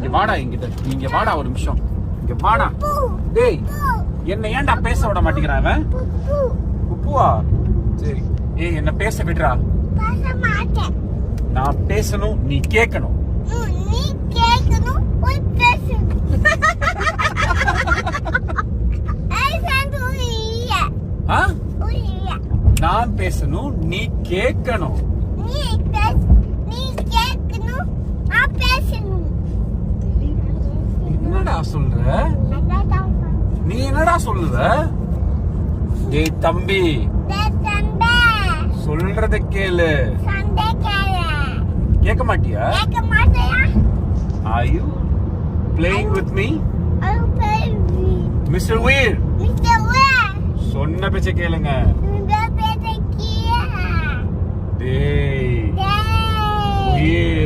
இங்க வாடா, இங்க வாடா ஒரு நிமிஷம். இங்க வாடா. டேய், என்ன ஏன்டா பேச விட மாட்டேங்கிறான் அவன்? உப்புவா? சரி. ஏய், என்ன பேச விடுறா. நான் பேசணும், நீ கேட்கணும். நான் பேசணும், நீ கேட்கணும். என்னடா சொல்ற? நீ என்னடா சொல்லுவ? டேய் தம்பி, சொல்றத கேளு. கேட்க மாட்டியா? Are you playing with me? Mr. Weir, சொன்ன பேச்ச கேளுங்க. டேய் Weir,